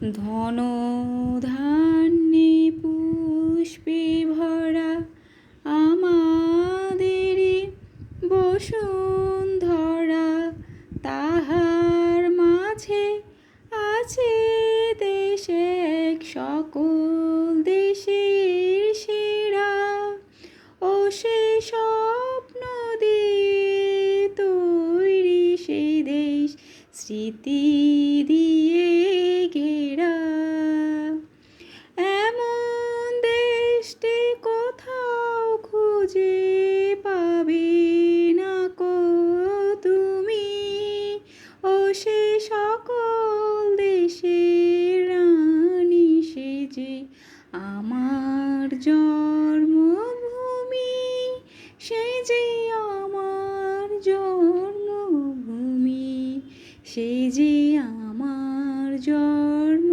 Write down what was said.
ধন ধান্যে পুষ্পে ভরা আমাদেরই বসুন্ধরা, তাহার মাঝে আছে দেশ এক সকল দেশের সেরা। ও সে স্বপ্ন দিয়ে তৈরি সেই দেশ, স্মৃতি দিয়ে ঘেরা। এমন দেশটি কোথাও খুঁজে পাবে না কো তুমি। ও সে সকল দেশের রানী, সে যে আমার জন্মভূমি, সে যে আমার জন্মভূমি, সে যে আমার জন্ম